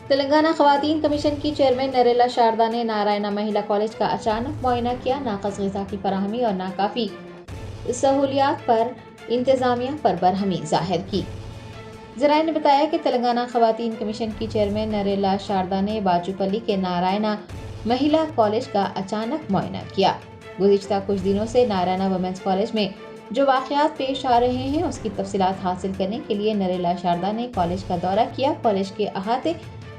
तेलंगाना खवातीन कमीशन की चेयरमैन नरेला शारदा ने नारायणा महिला कॉलेज का अचानक मुआयना किया। नाकस ग़िज़ा की फराहमी और नाकाफ़ी सहूलियात पर इंतज़ामिया पर बरहमी ज़ाहिर की। ज़राए ने बताया कि तेलंगाना खवातीन कमीशन की चेयरमैन नरेला शारदा ने बाजूपल्ली के नारायणा महिला कॉलेज का अचानक मुआयना किया। गुज़िश्ता कुछ दिनों से नारायणा वुमेंस कॉलेज में जो वाक़यात पेश आ रहे हैं उसकी तफसीलात हासिल करने के लिए नरेला शारदा ने कॉलेज का दौरा किया। कॉलेज के अहाते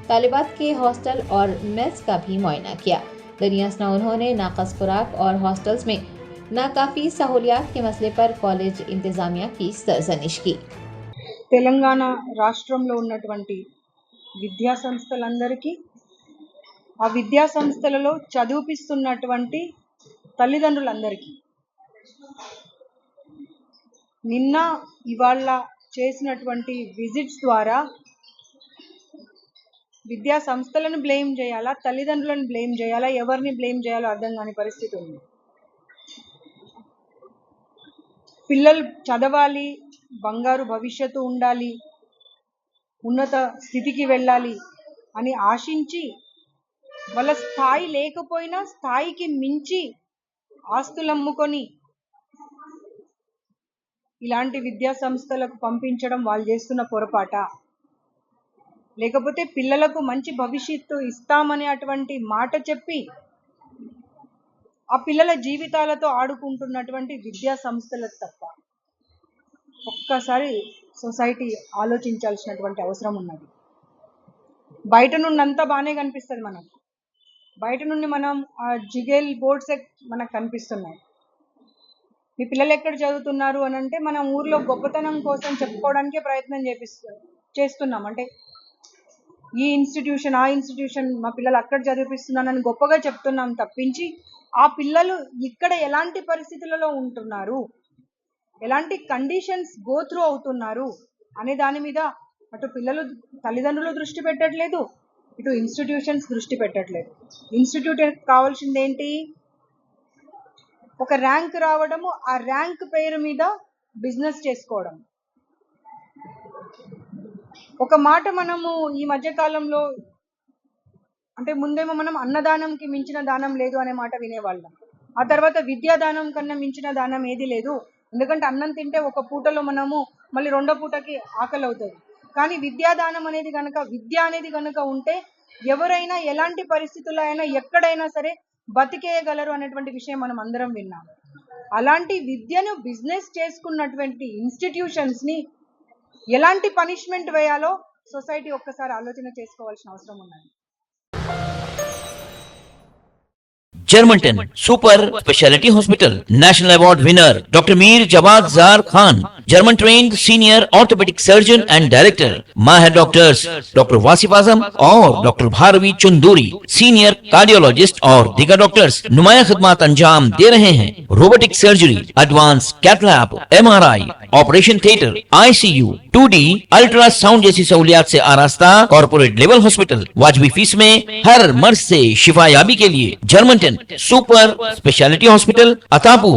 तालिबात के हॉस्टल और मेस का भी मुआयना किया। दरियासना उन्होंने नाकस खुराक और हॉस्टल्स में नाकाफ़ी सहूलियात के मसले पर कॉलेज इंतज़ामिया की सरजनिश की। తెలంగాణ రాష్ట్రంలో ఉన్నటువంటి విద్యా సంస్థలందరికీ ఆ విద్యా సంస్థలలో చదివిపిస్తున్నటువంటి తల్లిదండ్రులందరికీ నిన్న ఇవాళ చేసినటువంటి విజిట్స్ ద్వారా విద్యా సంస్థలను బ్లేమ్ చేయాలా, తల్లిదండ్రులను బ్లేమ్ చేయాలా, ఎవరిని బ్లేమ్ చేయాలో అర్థం కాని పరిస్థితి ఉంది. పిల్లలు చదవాలి, బంగారు భవిష్యత్తు ఉండాలి, ఉన్నత స్థితికి వెళ్ళాలి అని ఆశించి వాళ్ళ స్థాయి లేకపోయినా స్థాయికి మించి ఆస్తులు అమ్ముకొని ఇలాంటి విద్యా సంస్థలకు పంపించడం వాళ్ళు చేస్తున్న పొరపాట, లేకపోతే పిల్లలకు మంచి భవిష్యత్తు ఇస్తామనే అటువంటి మాట చెప్పి ఆ పిల్లల జీవితాలతో ఆడుకుంటున్నటువంటి విద్యా సంస్థలకు తప్ప ఒక్కసారి సొసైటీ ఆలోచించాల్సినటువంటి అవసరం ఉన్నది. బయట నుండి అంతా బాగానే కనిపిస్తుంది మనకు, బయట నుండి మనం ఆ జిగేల్ బోర్డ్స్ మనకు కనిపిస్తున్నాయి. మీ పిల్లలు ఎక్కడ చదువుతున్నారు అని అంటే మనం ఊర్లో గొప్పతనం కోసం చెప్పుకోవడానికే ప్రయత్నం చేస్తున్నాం. అంటే ఈ ఇన్స్టిట్యూషన్ ఆ ఇన్స్టిట్యూషన్ మా పిల్లలు అక్కడ చదివిపిస్తున్నానని గొప్పగా చెప్తున్నాం తప్పించి ఆ పిల్లలు ఇక్కడ ఎలాంటి పరిస్థితులలో ఉంటున్నారు, ఎలాంటి కండిషన్స్ గో త్రూ అవుతున్నారు అనే దాని మీద అటు పిల్లలు తల్లిదండ్రులు దృష్టి పెట్టట్లేదు, ఇటు ఇన్స్టిట్యూషన్స్ దృష్టి పెట్టట్లేదు. ఇన్స్టిట్యూట్ కావాల్సింది ఏంటి? ఒక ర్యాంక్ రావడము, ఆ ర్యాంక్ పేరు మీద బిజినెస్ చేసుకోవడం. ఒక మాట మనము ఈ మధ్య కాలంలో అంటే ముందేమో మనం అన్నదానంకి మించిన దానం లేదు అనే మాట వినేవాళ్ళం. ఆ తర్వాత విద్యాదానం కన్నా మించిన దానం ఏది లేదు, ఎందుకంటే అన్నం తింటే ఒక పూటలో మనము మళ్ళీ రెండో పూటకి ఆకలి అవుతుంది. కానీ విద్యాదానం అనేది కనుక, విద్య అనేది కనుక ఉంటే ఎవరైనా ఎలాంటి పరిస్థితుల్లో అయినా ఎక్కడైనా సరే బతికేయగలరు అనేటువంటి విషయం మనం అందరం విన్నాం. అలాంటి విద్యను బిజినెస్ చేసుకున్నటువంటి ఇన్స్టిట్యూషన్స్ని ఎలాంటి పనిష్మెంట్ వేయాలో సొసైటీ ఒక్కసారి ఆలోచన చేసుకోవాల్సిన అవసరం ఉన్నది. Germanten super speciality hospital national award winner doctor Mir Jawad Jar Khan, German trained senior orthopedic surgeon and director, माहिर डॉक्टर्स डॉक्टर वासिफ आजम और doctor Bharavi Chanduri, senior cardiologist और दीगर डॉक्टर्स नुमाया खिदमत अंजाम दे रहे हैं। Robotic surgery, advance cath lab, MRI, operation theatre, ICU, 2D ultrasound जैसी सहूलियात से आरास्ता कॉर्पोरेट लेवल हॉस्पिटल, वाजबी फीस में हर मर्ज से शिफायाबी के लिए Germanton super speciality hospital, Attapur.